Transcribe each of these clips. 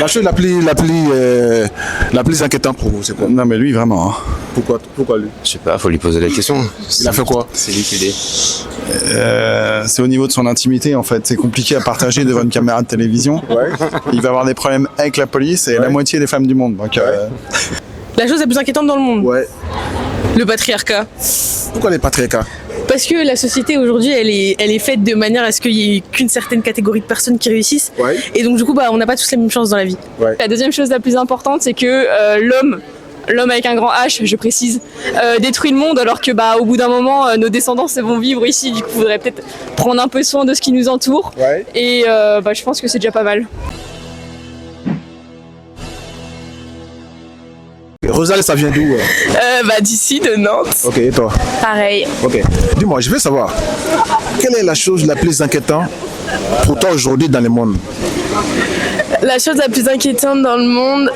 La chose la plus inquiétante pour vous, c'est quoi? Non mais lui vraiment. Hein. Pourquoi lui? Je sais pas, faut lui poser la question. Il a fait quoi? C'est liquidé. C'est au niveau de son intimité en fait. C'est compliqué à partager devant une caméra de télévision. Ouais. Il va avoir des problèmes avec la police et la moitié des femmes du monde. Donc, La chose la plus inquiétante dans le monde, Ouais. le patriarcat. Pourquoi les patriarcats? Parce que la société aujourd'hui, elle est faite de manière à ce qu'il n'y ait qu'une certaine catégorie de personnes qui réussissent. Ouais. Et donc du coup, on n'a pas tous les mêmes chances dans la vie. La deuxième chose la plus importante, c'est que l'homme avec un grand H, je précise, détruit le monde alors que au bout d'un moment, nos descendants vont vivre ici. Du coup, il faudrait peut-être prendre un peu soin de ce qui nous entoure. Ouais. Et je pense que c'est déjà pas mal. Rosalie, ça vient d'où? D'ici, de Nantes. Ok, et toi? Pareil. Ok. Dis-moi, je veux savoir, quelle est la chose la plus inquiétante pour toi aujourd'hui dans le monde? La chose la plus inquiétante dans le monde,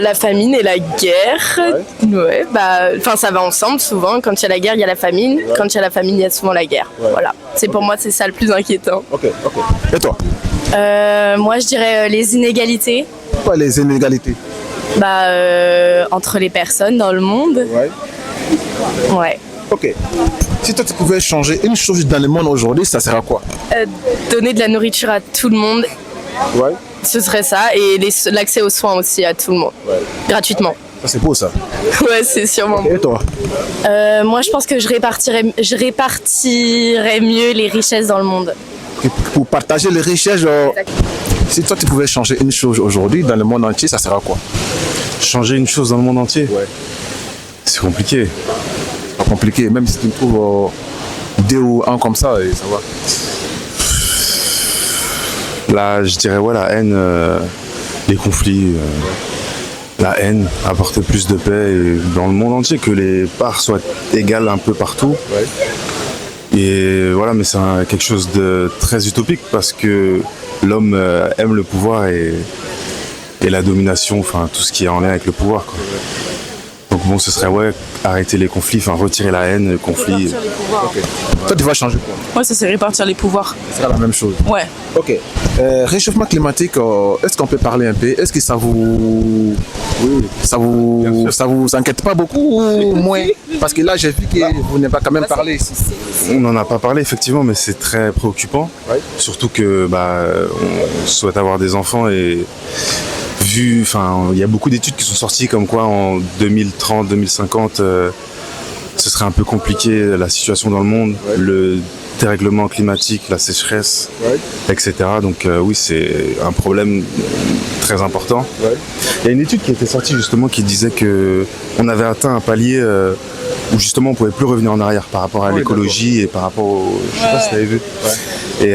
la famine et la guerre. Ouais, ça va ensemble souvent. Quand il y a la guerre, il y a la famine. Quand il y a la famine, il y a souvent la guerre. Voilà. Pour moi, c'est ça le plus inquiétant. Ok. Et toi? Moi, je dirais les inégalités. Pourquoi les inégalités? Entre les personnes dans le monde. Ouais. Ok. Si toi tu pouvais changer une chose dans le monde aujourd'hui, ça serait quoi? Donner de la nourriture à tout le monde, Ouais. ce serait ça. Et l'accès aux soins aussi à tout le monde. Gratuitement. Ça c'est beau ça. Ouais, c'est sûrement. Et toi? Moi, je pense que je répartirais mieux les richesses dans le monde. Pour partager les richesses, genre, si toi tu pouvais changer une chose aujourd'hui dans le monde entier, ça serait quoi? Changer une chose dans le monde entier? Ouais. C'est compliqué. Pas compliqué, même si tu trouves deux ou un comme ça, et ça va. Là, je dirais la haine, les conflits, la haine, apporter plus de paix dans le monde entier, que les parts soient égales un peu partout. Ouais. Et voilà, mais c'est quelque chose de très utopique parce que l'homme aime le pouvoir et la domination, enfin tout ce qui est en lien avec le pouvoir, quoi. Donc bon, ce serait arrêter les conflits, enfin retirer la haine, le conflit. Okay. Toi tu vas changer quoi? Ouais, ça c'est répartir les pouvoirs. Ce sera la même chose. Ouais. Ok. Réchauffement climatique, est-ce qu'on peut parler un peu? Est-ce que ça vous inquiète pas beaucoup ou moins? Parce que là j'ai vu que vous n'avez pas quand même parlé ici. On n'en a pas parlé effectivement, mais c'est très préoccupant. Ouais. Surtout que on souhaite avoir des enfants et il y a beaucoup d'études qui sont sorties comme quoi en 2030, 2050, ce serait un peu compliqué la situation dans le monde, le dérèglement climatique, la sécheresse, etc. Donc oui, c'est un problème très important. Ouais. Il y a une étude qui a été sortie justement qui disait que on avait atteint un palier où justement on pouvait plus revenir en arrière par rapport à l'écologie et par rapport au... Je sais pas si tu avais vu. Et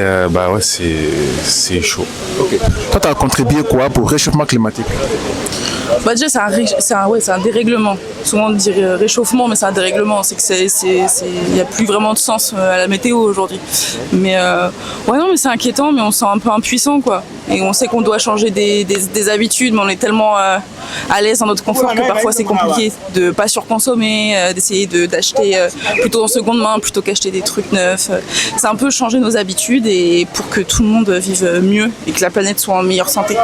c'est chaud. Ok. Toi tu as contribué quoi pour le réchauffement climatique? Déjà, c'est un dérèglement. Souvent, on dit réchauffement, mais c'est un dérèglement. C'est que il n'y a plus vraiment de sens à la météo aujourd'hui. Mais mais c'est inquiétant, mais on se sent un peu impuissant, quoi. Et on sait qu'on doit changer des habitudes, mais on est tellement à l'aise dans notre confort que parfois c'est compliqué de pas surconsommer, d'essayer d'acheter plutôt en seconde main plutôt qu'acheter des trucs neufs. C'est un peu changer nos habitudes et pour que tout le monde vive mieux et que la planète soit en meilleure santé.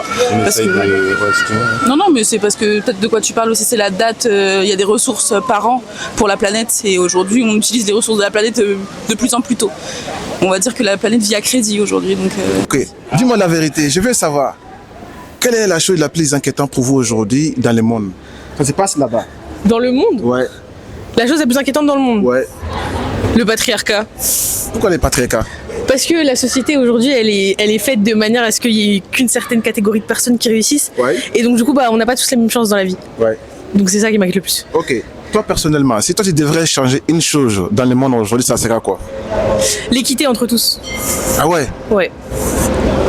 Non, mais c'est parce que peut-être de quoi tu parles aussi, c'est la date. Il y a des ressources par an pour la planète et aujourd'hui on utilise les ressources de la planète de plus en plus tôt. On va dire que la planète vit à crédit aujourd'hui. Donc, Ok, dis-moi la vérité, je veux savoir, quelle est la chose la plus inquiétante pour vous aujourd'hui dans le monde? Ça se passe là-bas. Dans le monde, Ouais, la chose la plus inquiétante dans le monde, ouais. le patriarcat. Pourquoi les patriarcats? Parce que la société aujourd'hui, elle est faite de manière à ce qu'il n'y ait qu'une certaine catégorie de personnes qui réussissent. Ouais. Et donc du coup, on n'a pas tous les mêmes chances dans la vie. Ouais. Donc c'est ça qui m'inquiète le plus. Ok, toi personnellement, si toi tu devrais changer une chose dans le monde aujourd'hui, ça serait quoi? L'équité entre tous. Ah ouais? Ouais.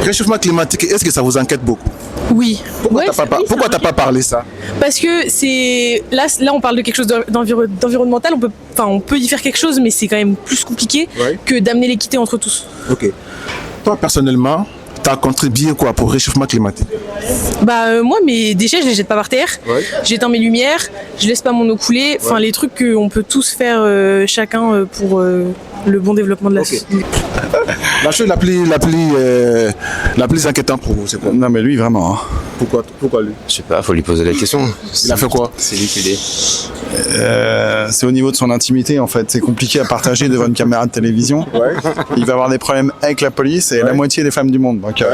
Réchauffement climatique, est-ce que ça vous inquiète beaucoup? Oui. Pourquoi Ouais, pourquoi t'as pas parlé ça? Parce que c'est là on parle de quelque chose d'environnemental, on peut y faire quelque chose, mais c'est quand même plus compliqué que d'amener l'équité entre tous. Ok. Toi personnellement, t'as contribué quoi pour le réchauffement climatique? Moi mes déchets je les jette pas par terre, j'éteins mes lumières, je laisse pas mon eau couler, les trucs qu'on peut tous faire chacun le bon développement de la société. La chose la plus inquiétante pour vous, c'est quoi? Non, mais lui, vraiment. Hein. Pourquoi lui? Je sais pas, faut lui poser la question. Il a fait quoi? C'est lui qui l'est. C'est au niveau de son intimité, en fait. C'est compliqué à partager devant une caméra de télévision. Ouais. Il va avoir des problèmes avec la police et la moitié des femmes du monde. Donc,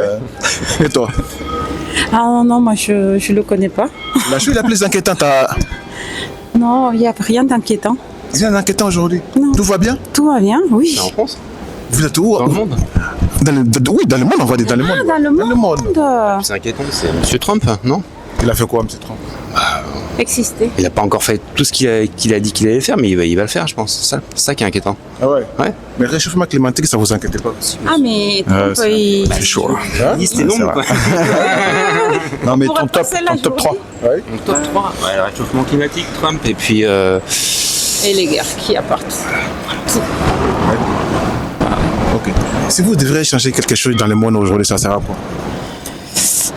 Et toi? Ah non, moi je le connais pas. La chose la plus inquiétante à... Non, il n'y a rien d'inquiétant. Rien d'inquiétant aujourd'hui? Non. Tout va bien? Tout va bien, oui. C'est en France? Vous êtes où? Dans le monde? Oui, dans le monde, on va dire dans le monde. Dans le monde. C'est inquiétant, c'est M. Trump, non? Il a fait quoi, M. Trump? Exister. Il a pas encore fait tout ce qu'il a dit qu'il allait faire, mais il va le faire, je pense. C'est ça qui est inquiétant. Ah ouais? Ouais. Mais le réchauffement climatique, ça vous inquiète pas? Ah mais Trump, il... c'est chaud. Hein? C'est long, vrai. quoi. Non, mais pourrait ton top, passer la ton top 3. Ouais. Donc, top 3. Ouais, le réchauffement climatique, Trump, et puis... Et les guerres qu'il y a partout. Ok. Si vous devriez changer quelque chose dans le monde aujourd'hui, ça sert à quoi?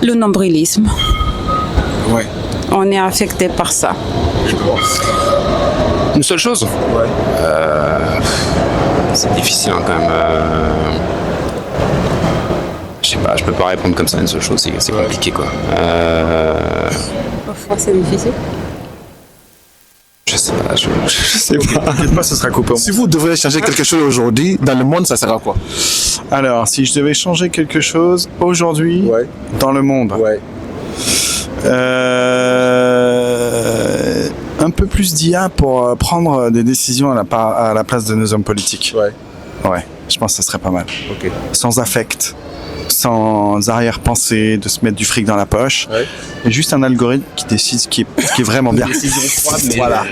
Le nombrilisme. Ouais. On est affecté par ça. Une seule chose? Ouais. C'est difficile, hein, quand même. Je sais pas, je peux pas répondre comme ça, une seule chose, c'est compliqué, quoi. Parfois c'est difficile. Je sais pas, je sais pas. T'inquiète pas, ce sera coupé. Si vous devriez changer quelque chose aujourd'hui dans le monde, ça sert à quoi? Alors, si je devais changer quelque chose aujourd'hui Ouais. dans le monde, Ouais. un peu plus d'IA pour prendre des décisions à la place de nos hommes politiques. Ouais. Ouais, je pense que ça serait pas mal. Ok. Sans affect, sans arrière-pensée, de se mettre du fric dans la poche. Ouais. Et juste un algorithme qui décide ce qui est vraiment bien. Décision froide, mais... Voilà.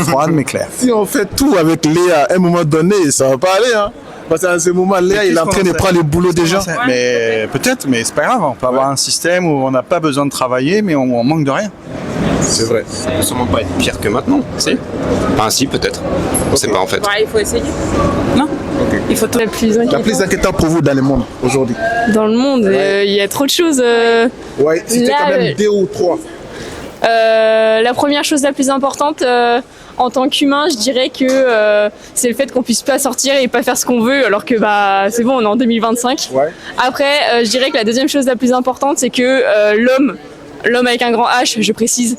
Froide mais claire. Si on fait tout avec Léa à un moment donné, ça va pas aller, hein? Parce qu'à ce moment, Léa, il est en train de prendre le boulot des gens. Mais peut-être, mais c'est pas grave. On peut avoir un système où on n'a pas besoin de travailler, mais on manque de rien. C'est vrai. Ça peut sûrement pas être pire que maintenant, si? Enfin, si, peut-être. On sait pas, en fait. Ouais, il faut essayer. Non. Il faut tout. La plus La inquiétante plus inquiétante pour vous dans le monde aujourd'hui? dans le monde, il y a trop de choses. Ouais, c'était Là, quand même 2 ou 3. La première chose la plus importante en tant qu'humain, je dirais que c'est le fait qu'on puisse pas sortir et pas faire ce qu'on veut, alors que bah c'est bon, on est en 2025. Ouais. Après, je dirais que la deuxième chose la plus importante, c'est que l'homme avec un grand H, je précise,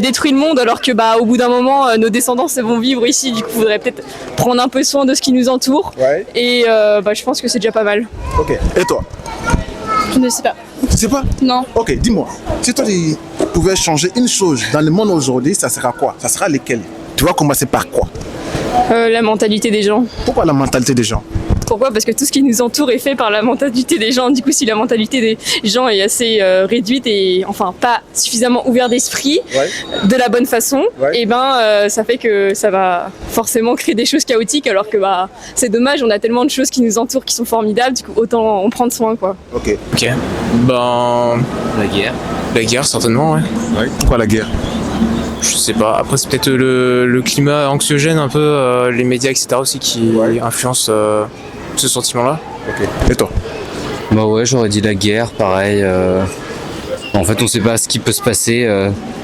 détruit le monde, alors que bah au bout d'un moment, nos descendants vont vivre ici. Du coup, il faudrait peut-être prendre un peu soin de ce qui nous entoure. Ouais. Et bah, je pense que c'est déjà pas mal. Ok. Et toi? Je ne sais pas. Tu sais pas? Non. Ok, dis-moi. Si toi, tu pouvais changer une chose dans le monde aujourd'hui, ça sera quoi? Ça sera lesquelles? Tu vas commencer par quoi? La mentalité des gens. Pourquoi la mentalité des gens? Pourquoi? Parce que tout ce qui nous entoure est fait par la mentalité des gens. Du coup, si la mentalité des gens est assez réduite et enfin pas suffisamment ouverte d'esprit, Ouais. de la bonne façon, Ouais. et ben ça fait que ça va forcément créer des choses chaotiques. Alors que bah c'est dommage, on a tellement de choses qui nous entourent qui sont formidables. Du coup, autant en prendre soin, quoi. Ok. Ok. Ben. La guerre. La guerre, certainement, ouais. Pourquoi la guerre? Je sais pas. Après, c'est peut-être le climat anxiogène, un peu, les médias, etc. aussi qui influencent ce sentiment-là. Ok. Et toi? Bah ouais, j'aurais dit la guerre, pareil. En fait, on sait pas ce qui peut se passer.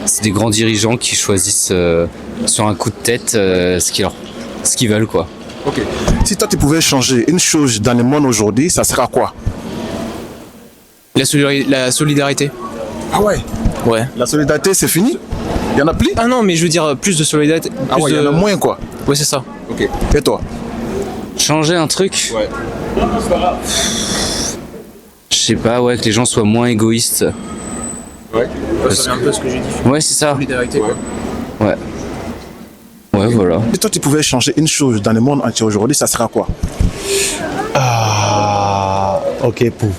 C'est des grands dirigeants qui choisissent sur un coup de tête ce qu'ils veulent, quoi. Ok. Si toi, tu pouvais changer une chose dans le monde aujourd'hui, ça sera quoi? La solidarité. Ah ouais. Ouais. La solidarité, c'est fini? Il y en a plus? Ah non, mais je veux dire plus de solidarité. Ah ouais, il y en a moins quoi. Ouais, c'est ça. Ok. Et toi? Changer un truc, Ouais. je sais pas, ouais, que les gens soient moins égoïstes. Ouais. C'est un peu ce que j'ai dit. Ouais, c'est ça. Solidarité, quoi. Ouais. Ouais, voilà. Si toi, tu pouvais changer une chose dans le monde entier aujourd'hui, ça sera quoi? Ok, pour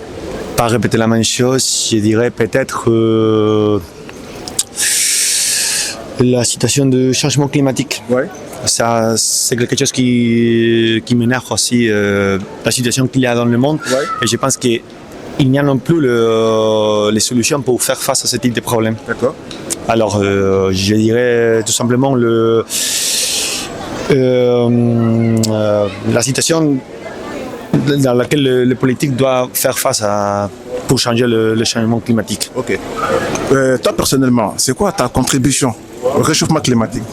pas répéter la même chose, je dirais peut-être la situation de changement climatique. Ouais. Ça, c'est quelque chose qui m'énerve aussi, la situation qu'il y a dans le monde. Ouais. Et je pense qu'il n'y a non plus les solutions pour faire face à ce type de problème. D'accord. Alors, je dirais tout simplement la situation dans laquelle le politique doit faire face pour changer le changement climatique. Ok. Toi, personnellement, c'est quoi ta contribution au réchauffement climatique?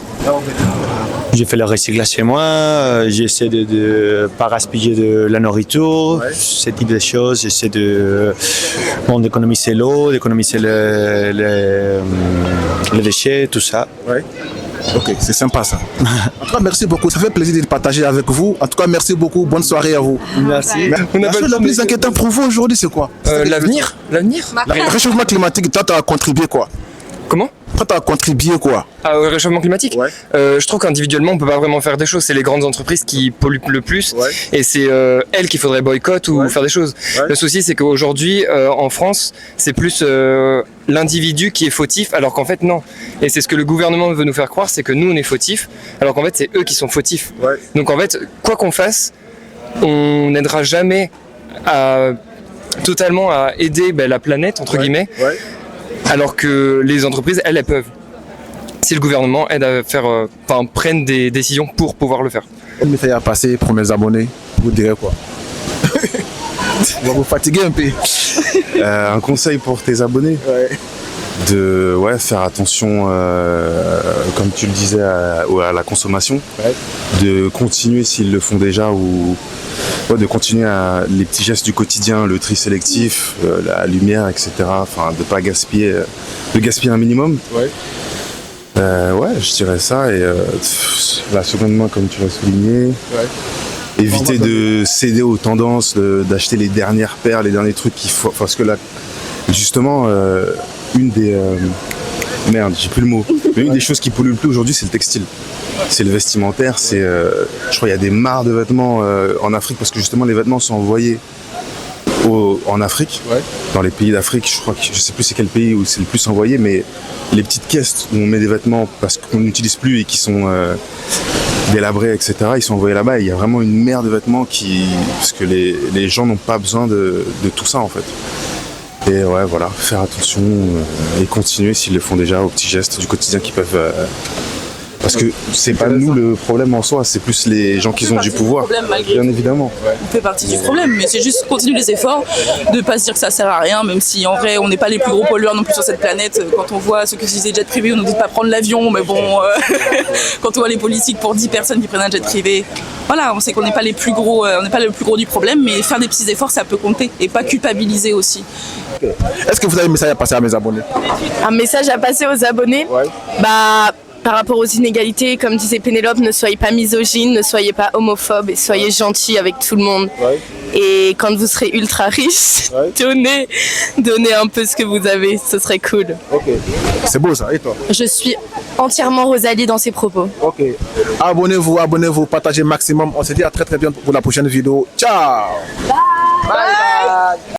J'ai fait le recyclage chez moi, j'essaie de ne pas gaspiller de la nourriture, ce type de choses. J'essaie d'économiser l'eau, d'économiser les déchets, tout ça. Ouais. Ok, c'est sympa ça. En tout cas, merci beaucoup. Ça fait plaisir de partager avec vous. En tout cas, merci beaucoup. Bonne soirée à vous. Merci. La chose la plus inquiétante pour vous aujourd'hui, c'est quoi? L'avenir. Le réchauffement climatique, toi, tu as contribué quoi? Comment? Toi, tu as contribué quoi? Au réchauffement climatique. Je trouve qu'individuellement, on peut pas vraiment faire des choses. C'est les grandes entreprises qui polluent le plus, et c'est elles qu'il faudrait boycotter ou faire des choses. Le souci, c'est qu'aujourd'hui, en France, c'est plus l'individu qui est fautif, alors qu'en fait, non. Et c'est ce que le gouvernement veut nous faire croire, c'est que nous, on est fautifs, alors qu'en fait, c'est eux qui sont fautifs. Donc en fait, quoi qu'on fasse, on n'aidera jamais totalement à aider la planète, entre guillemets. Alors que les entreprises, elles peuvent. Si le gouvernement aide à faire, prenne des décisions pour pouvoir le faire. Quel message à passer pour mes abonnés? Vous direz quoi? On va vous fatiguer un peu. Un conseil pour tes abonnés? De faire attention, comme tu le disais, à la consommation. De continuer s'ils le font déjà ou de continuer à les petits gestes du quotidien, le tri sélectif, la lumière, etc. Enfin, de pas gaspiller, de gaspiller un minimum. Je dirais ça. Et la seconde main, comme tu l'as souligné, éviter de céder aux tendances, d'acheter les dernières paires, les derniers trucs qu'il faut. Parce que là, justement, une des j'ai plus le mot. Mais une des choses qui pollue le plus aujourd'hui, c'est le textile. C'est le vestimentaire. Je crois qu'il y a des mares de vêtements en Afrique parce que justement les vêtements sont envoyés en Afrique, dans les pays d'Afrique. Je sais plus c'est quel pays où c'est le plus envoyé, mais les petites caisses où on met des vêtements parce qu'on n'utilise plus et qui sont délabrés, etc. Ils sont envoyés là-bas. Et il y a vraiment une mer de vêtements parce que les gens n'ont pas besoin de tout ça en fait. Et faire attention et continuer s'ils le font déjà aux petits gestes du quotidien qu'ils peuvent. Parce que c'est pas nous le problème en soi, c'est plus les gens qui ont du pouvoir, bien évidemment. On fait partie du problème, mais c'est juste continuer les efforts, de pas se dire que ça sert à rien, même si en vrai on n'est pas les plus gros pollueurs non plus sur cette planète. Quand on voit ceux qui utilisent des jets privés, on nous dit de pas prendre l'avion, mais bon, quand on voit les politiques pour 10 personnes qui prennent un jet privé, on sait qu'on n'est pas les plus gros, on n'est pas le plus gros du problème, mais faire des petits efforts, ça peut compter et pas culpabiliser aussi. Est-ce que vous avez un message à passer à mes abonnés? Un message à passer aux abonnés? Par rapport aux inégalités, comme disait Pénélope, ne soyez pas misogyne, ne soyez pas homophobe et soyez gentils avec tout le monde. Et quand vous serez ultra riche, donnez un peu ce que vous avez, ce serait cool. C'est beau ça, et toi? Je suis entièrement Rosalie dans ses propos. Abonnez-vous, partagez maximum. On se dit à très très bientôt pour la prochaine vidéo. Ciao. Bye.